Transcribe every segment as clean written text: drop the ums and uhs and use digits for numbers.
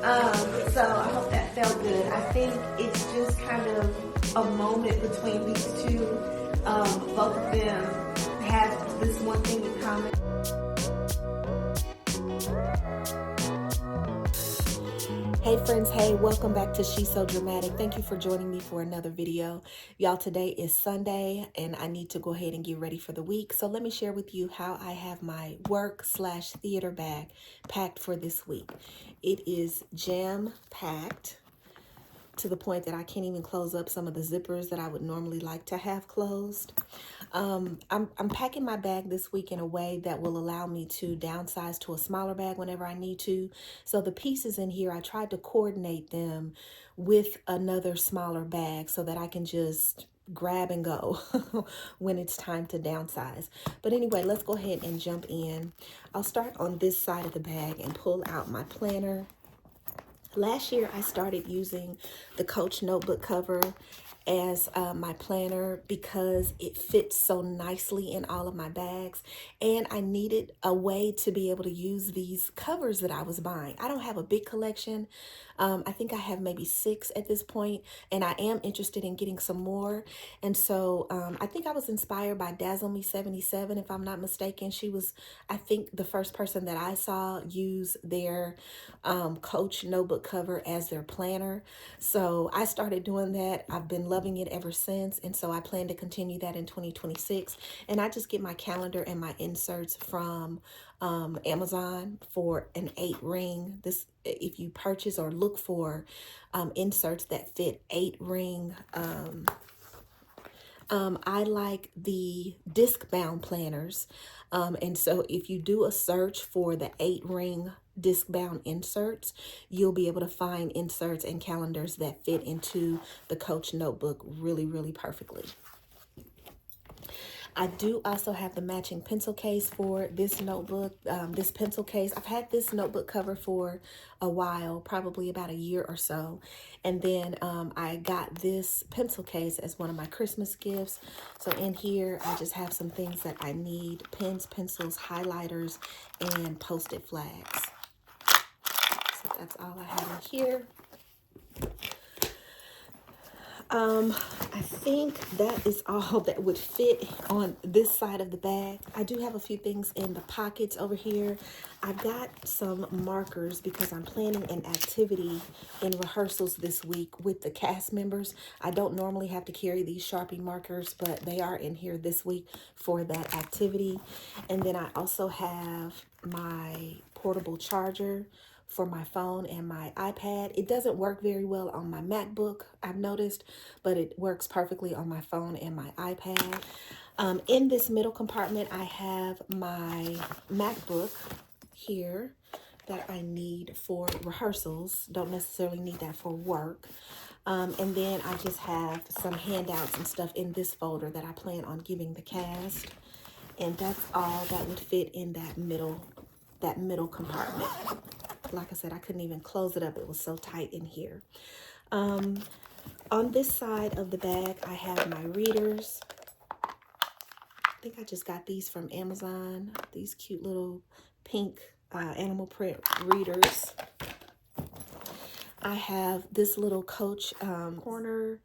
So I hope that felt good. I think it's just kind of a moment between these two. Both of them have this one thing in common. Hey friends, hey, welcome back to SheSoDramatic. Thank you for joining me for another video. Y'all, today is Sunday and I need to go ahead and get ready for the week. So let me share with you how I have my work/theater bag packed for this week. It is jam-packed to the point that I can't even close up some of the zippers that I would normally like to have closed. I'm packing my bag this week in a way that will allow me to downsize to a smaller bag whenever I need to. So the pieces in here, I tried to coordinate them with another smaller bag so that I can just grab and go when it's time to downsize. But anyway, let's go ahead and jump in. I'll start on this side of the bag and pull out my planner. Last year, I started using the Coach notebook cover as my planner because it fits so nicely in all of my bags, and I needed a way to be able to use these covers that I was buying. I don't have a big collection. I think I have maybe 6 at this point, and I am interested in getting some more. And so I think I was inspired by Dazzle Me 77, if I'm not mistaken. She was, I think, the first person that I saw use their Coach notebook cover as their planner. So I started doing that. I've been loving it ever since, and so I plan to continue that in 2026. And I just get my calendar and my inserts from Amazon for an 8-ring. This, if you purchase or look for inserts that fit 8-ring, I like the disc bound planners. And so if you do a search for the 8-ring disc bound inserts, you'll be able to find inserts and calendars that fit into the Coach notebook really, really perfectly. I do also have the matching pencil case for this notebook, this pencil case. I've had this notebook cover for a while, probably about a year or so. And then I got this pencil case as one of my Christmas gifts. So in here, I just have some things that I need: pens, pencils, highlighters, and Post-it flags. So that's all I have in here. I think that is all that would fit on this side of the bag. I do have a few things in the pockets over here. I've got some markers because I'm planning an activity in rehearsals this week with the cast members. I don't normally have to carry these Sharpie markers, but they are in here this week for that activity. And then I also have my portable charger for my phone and my iPad. It doesn't work very well on my MacBook, I've noticed, but it works perfectly on my phone and my iPad. In this middle compartment, I have my MacBook here that I need for rehearsals. Don't necessarily need that for work. And then I just have some handouts and stuff in this folder that I plan on giving the cast. And that's all that would fit in that middle compartment. Like I said, I couldn't even close it up. It was so tight in here. On this side of the bag, I have my readers. I think I just got these from Amazon. These cute little pink animal print readers. I have this little Coach corner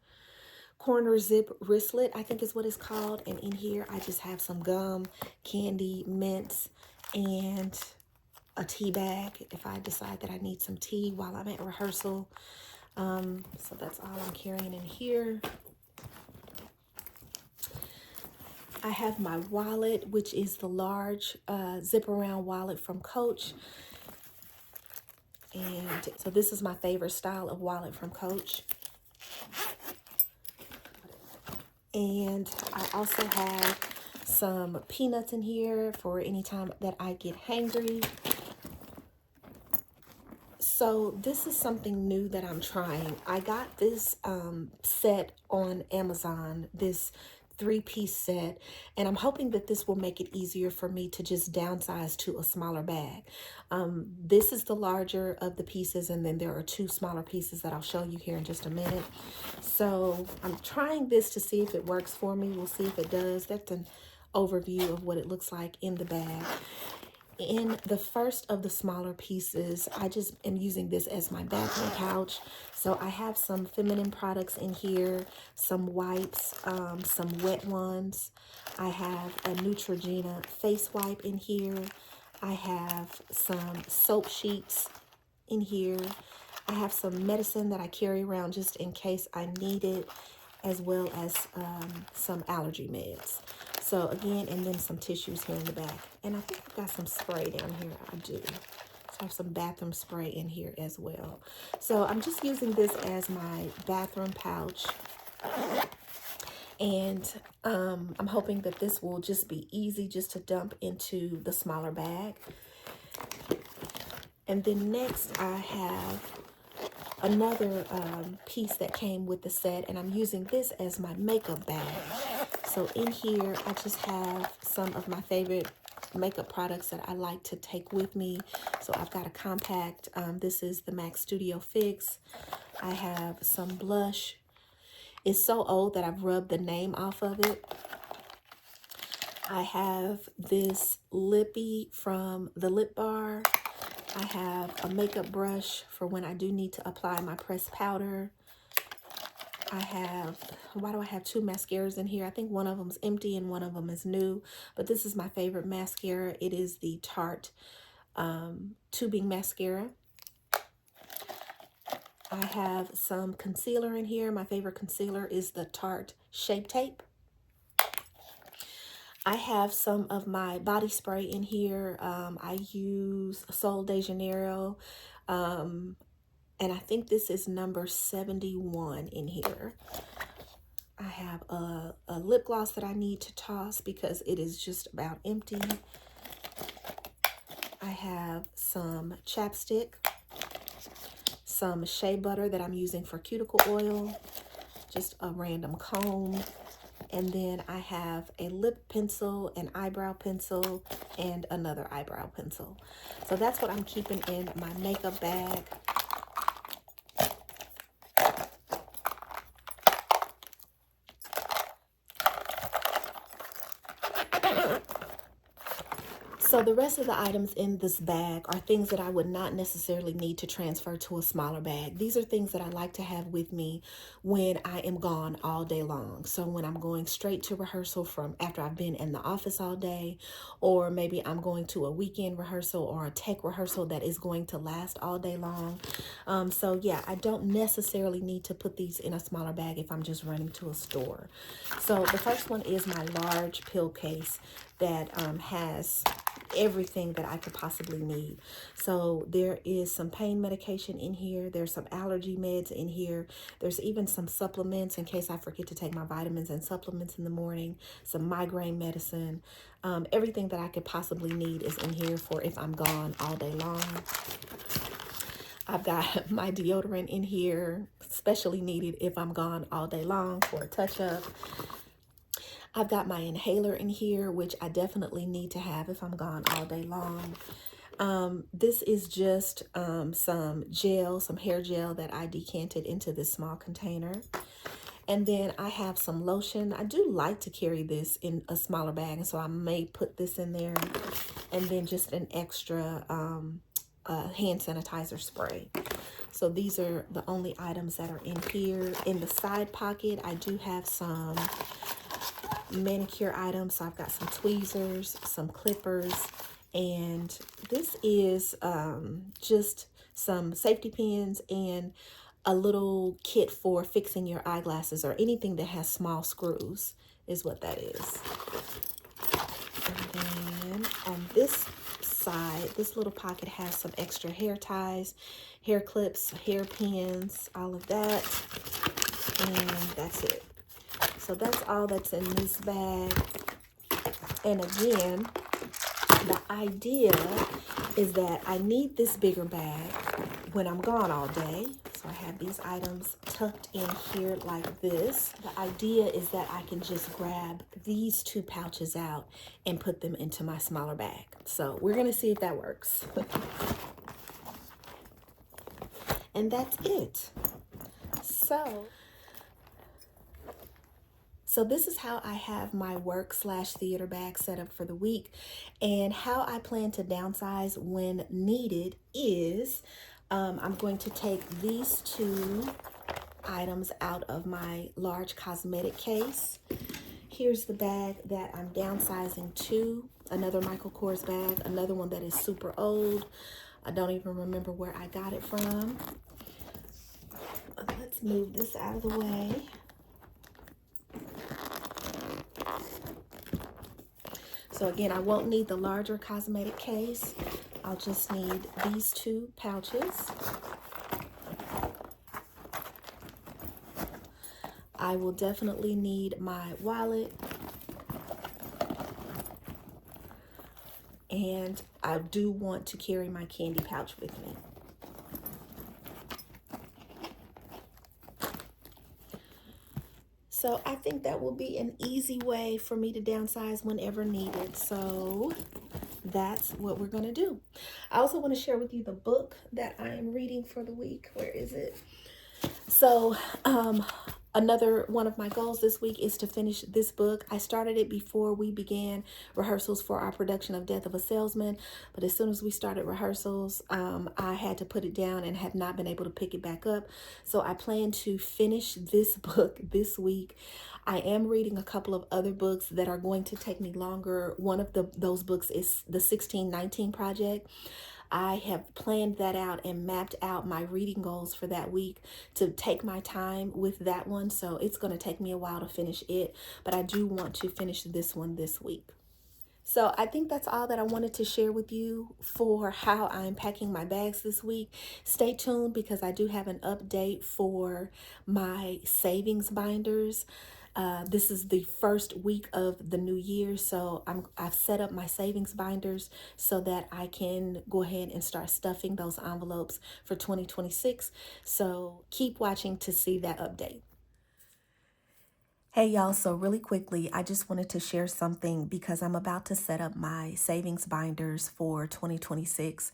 zip wristlet, I think is what it's called. And in here, I just have some gum, candy, mints, and a tea bag if I decide that I need some tea while I'm at rehearsal. So that's all I'm carrying in here. I have my wallet, which is the large zip around wallet from Coach. And so this is my favorite style of wallet from Coach. And I also have some peanuts in here for any time that I get hangry. So this is something new that I'm trying. I got this set on Amazon, this 3-piece set, and I'm hoping that this will make it easier for me to just downsize to a smaller bag. This is the larger of the pieces, and then there are 2 smaller pieces that I'll show you here in just a minute. So I'm trying this to see if it works for me. We'll see if it does. That's an overview of what it looks like in the bag. In the first of the smaller pieces, I just am using this as my bathroom pouch. So I have some feminine products in here, some wipes, some wet ones. I have a Neutrogena face wipe in here. I have some soap sheets in here. I have some medicine that I carry around just in case I need it, as well as some allergy meds. So again, and then some tissues here in the back. And I think I've got some spray down here. I do. So I have some bathroom spray in here as well. So I'm just using this as my bathroom pouch. And I'm hoping that this will just be easy just to dump into the smaller bag. And then next I have another piece that came with the set, and I'm using this as my makeup bag. So in here, I just have some of my favorite makeup products that I like to take with me. So I've got a compact. This is the MAC Studio Fix. I have some blush. It's so old that I've rubbed the name off of it. I have this lippy from the Lip Bar. I have a makeup brush for when I do need to apply my pressed powder. I have, why do I have two mascaras in here? I think one of them is empty and one of them is new. But this is my favorite mascara. It is the Tarte tubing mascara. I have some concealer in here. My favorite concealer is the Tarte Shape Tape. I have some of my body spray in here. I use Sol de Janeiro. And I think this is number 71 in here. I have a lip gloss that I need to toss because it is just about empty. I have some chapstick, some shea butter that I'm using for cuticle oil, just a random comb. And then I have a lip pencil, an eyebrow pencil, and another eyebrow pencil. So that's what I'm keeping in my makeup bag. So the rest of the items in this bag are things that I would not necessarily need to transfer to a smaller bag. These are things that I like to have with me when I am gone all day long. So when I'm going straight to rehearsal from after I've been in the office all day, or maybe I'm going to a weekend rehearsal or a tech rehearsal that is going to last all day long. So yeah, I don't necessarily need to put these in a smaller bag if I'm just running to a store. So the first one is my large pill case that has everything that I could possibly need. So there is some pain medication in here. There's some allergy meds in here. There's even some supplements in case I forget to take my vitamins and supplements in the morning. Some migraine medicine. Everything that I could possibly need is in here for if I'm gone all day long. I've got my deodorant in here, especially needed if I'm gone all day long for a touch-up. I've got my inhaler in here, which I definitely need to have if I'm gone all day long. This is just some gel, some hair gel that I decanted into this small container. And then I have some lotion. I do like to carry this in a smaller bag, and so I may put this in there. And then just an extra hand sanitizer spray. So these are the only items that are in here. In the side pocket, I do have some manicure items. So I've got some tweezers, some clippers, and this is just some safety pins and a little kit for fixing your eyeglasses or anything that has small screws is what that is. And then on this side, this little pocket has some extra hair ties, hair clips, hair pins, all of that, and that's it. So that's all that's in this bag. And again, the idea is that I need this bigger bag when I'm gone all day. So I have these items tucked in here like this. The idea is that I can just grab these two pouches out and put them into my smaller bag. So we're gonna see if that works. And that's it. So this is how I have my work/theater bag set up for the week, and how I plan to downsize when needed is I'm going to take these two items out of my large cosmetic case. Here's the bag that I'm downsizing to, another Michael Kors bag, another one that is super old. I don't even remember where I got it from. Let's move this out of the way. So again, I won't need the larger cosmetic case. I'll just need these two pouches. I will definitely need my wallet. And I do want to carry my candy pouch with me. So I think that will be an easy way for me to downsize whenever needed. So that's what we're going to do. I also want to share with you the book that I am reading for the week. Where is it? So another one of my goals this week is to finish this book. I started it before we began rehearsals for our production of Death of a Salesman, but as soon as we started rehearsals, I had to put it down and have not been able to pick it back up. So I plan to finish this book this week. I am reading a couple of other books that are going to take me longer. One of those books is the 1619 Project. I have planned that out and mapped out my reading goals for that week to take my time with that one. So it's going to take me a while to finish it, but I do want to finish this one this week. So I think that's all that I wanted to share with you for how I'm packing my bags this week. Stay tuned because I do have an update for my savings binders. This is the first week of the new year, so I've set up my savings binders so that I can go ahead and start stuffing those envelopes for 2026. So keep watching to see that update. Hey y'all, so really quickly, I just wanted to share something because I'm about to set up my savings binders for 2026,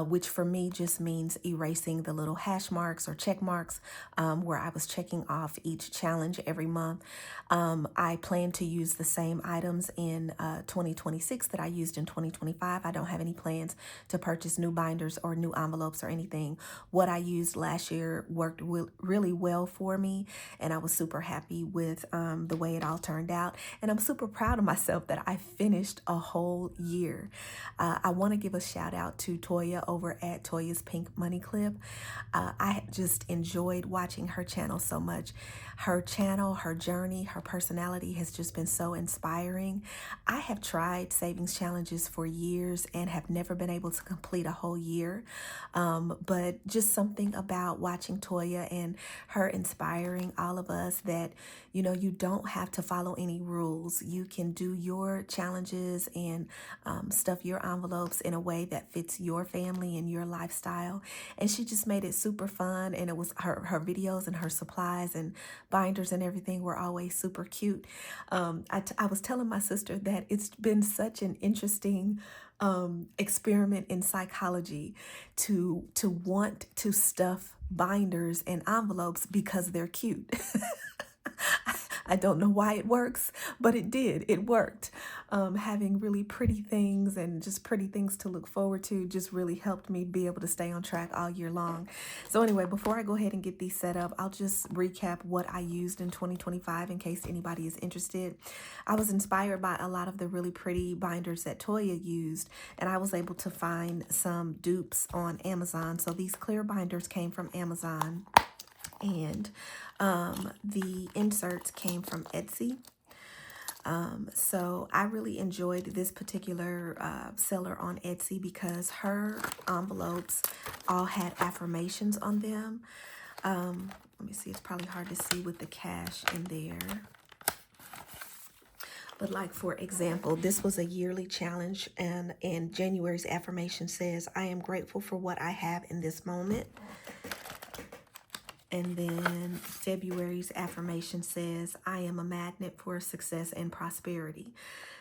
which for me just means erasing the little hash marks or check marks where I was checking off each challenge every month. I plan to use the same items in 2026 that I used in 2025. I don't have any plans to purchase new binders or new envelopes or anything. What I used last year worked really well for me, and I was super happy with the way it all turned out. And I'm super proud of myself that I finished a whole year. I want to give a shout out to Toya over at Toya's Pink Money Clip. I just enjoyed watching her channel so much. Her channel, her journey, her personality has just been so inspiring. I have tried savings challenges for years and have never been able to complete a whole year. But just something about watching Toya and her inspiring all of us that, you know, you don't have to follow any rules. You can do your challenges and stuff your envelopes in a way that fits your family and your lifestyle. And she just made it super fun. And it was her videos and her supplies and binders and everything were always super cute. I was telling my sister that it's been such an interesting experiment in psychology to want to stuff binders and envelopes because they're cute. I don't know why it works, but it did. It worked. Having really pretty things and just pretty things to look forward to just really helped me be able to stay on track all year long. So anyway, before I go ahead and get these set up, I'll just recap what I used in 2025 in case anybody is interested. I was inspired by a lot of the really pretty binders that Toya used, and I was able to find some dupes on Amazon. So these clear binders came from Amazon, and the inserts came from Etsy. So I really enjoyed this particular seller on Etsy because her envelopes all had affirmations on them. Let me see, it's probably hard to see with the cash in there. But like, for example, this was a yearly challenge, and January's affirmation says, "I am grateful for what I have in this moment." And then February's affirmation says, "I am a magnet for success and prosperity."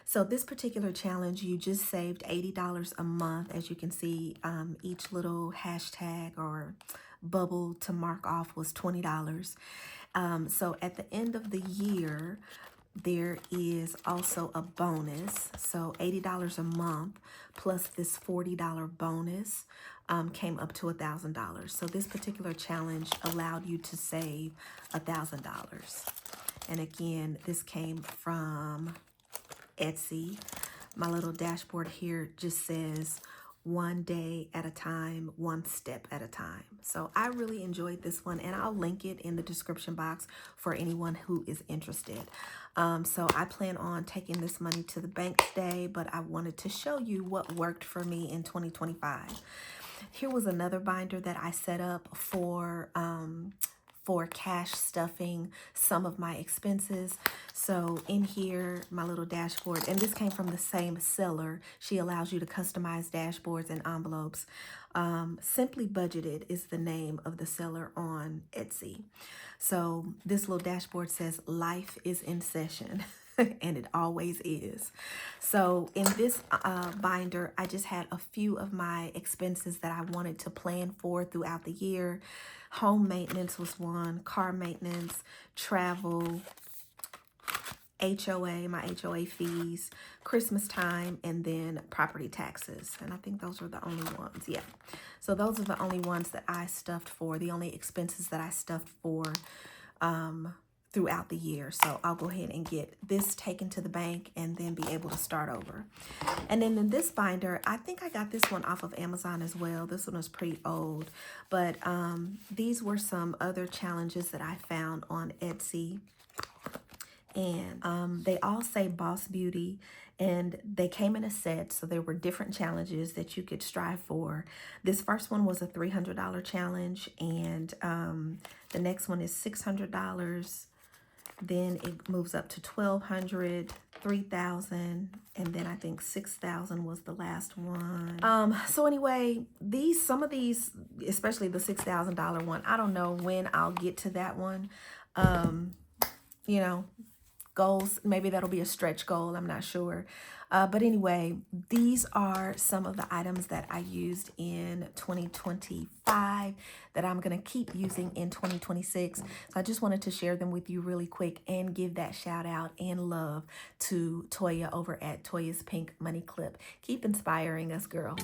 So this particular challenge, you just saved $80 a month. As you can see, each little hashtag or bubble to mark off was $20. So at the end of the year, there is also a bonus. So $80 a month plus this $40 bonus came up to $1,000. So this particular challenge allowed you to save $1,000. And again, this came from Etsy. My little dashboard here just says one day at a time, one step at a time. So I really enjoyed this one, and I'll link it in the description box for anyone who is interested. So I plan on taking this money to the bank today, but I wanted to show you what worked for me in 2025. Here was another binder that I set up for cash stuffing some of my expenses. So in here, my little dashboard, and this came from the same seller. She allows you to customize dashboards and envelopes. Simply Budgeted is the name of the seller on Etsy. So this little dashboard says life is in session. And it always is. So in this binder, I just had a few of my expenses that I wanted to plan for throughout the year. Home maintenance was one, car maintenance, travel, HOA, my HOA fees, Christmas time, and then property taxes. And I think those are the only ones. Yeah. So those are the only ones that I stuffed for, the only expenses that I stuffed for throughout the year. So I'll go ahead and get this taken to the bank and then be able to start over. And then in this binder, I think I got this one off of Amazon as well. This one was pretty old, but these were some other challenges that I found on Etsy. And they all say Boss Beauty, and they came in a set, so there were different challenges that you could strive for. This first one was a $300 challenge, and the next one is $600. Then it moves up to $1,200, $3,000, and then I think $6,000 was the last one. So anyway, some of these, especially the $6,000 one, I don't know when I'll get to that one. You know, goals, maybe that'll be a stretch goal, I'm not sure. But anyway, these are some of the items that I used in 2025 that I'm going to keep using in 2026. So I just wanted to share them with you really quick and give that shout out and love to Toya over at Toya's Pink Money Clip. Keep inspiring us, girl.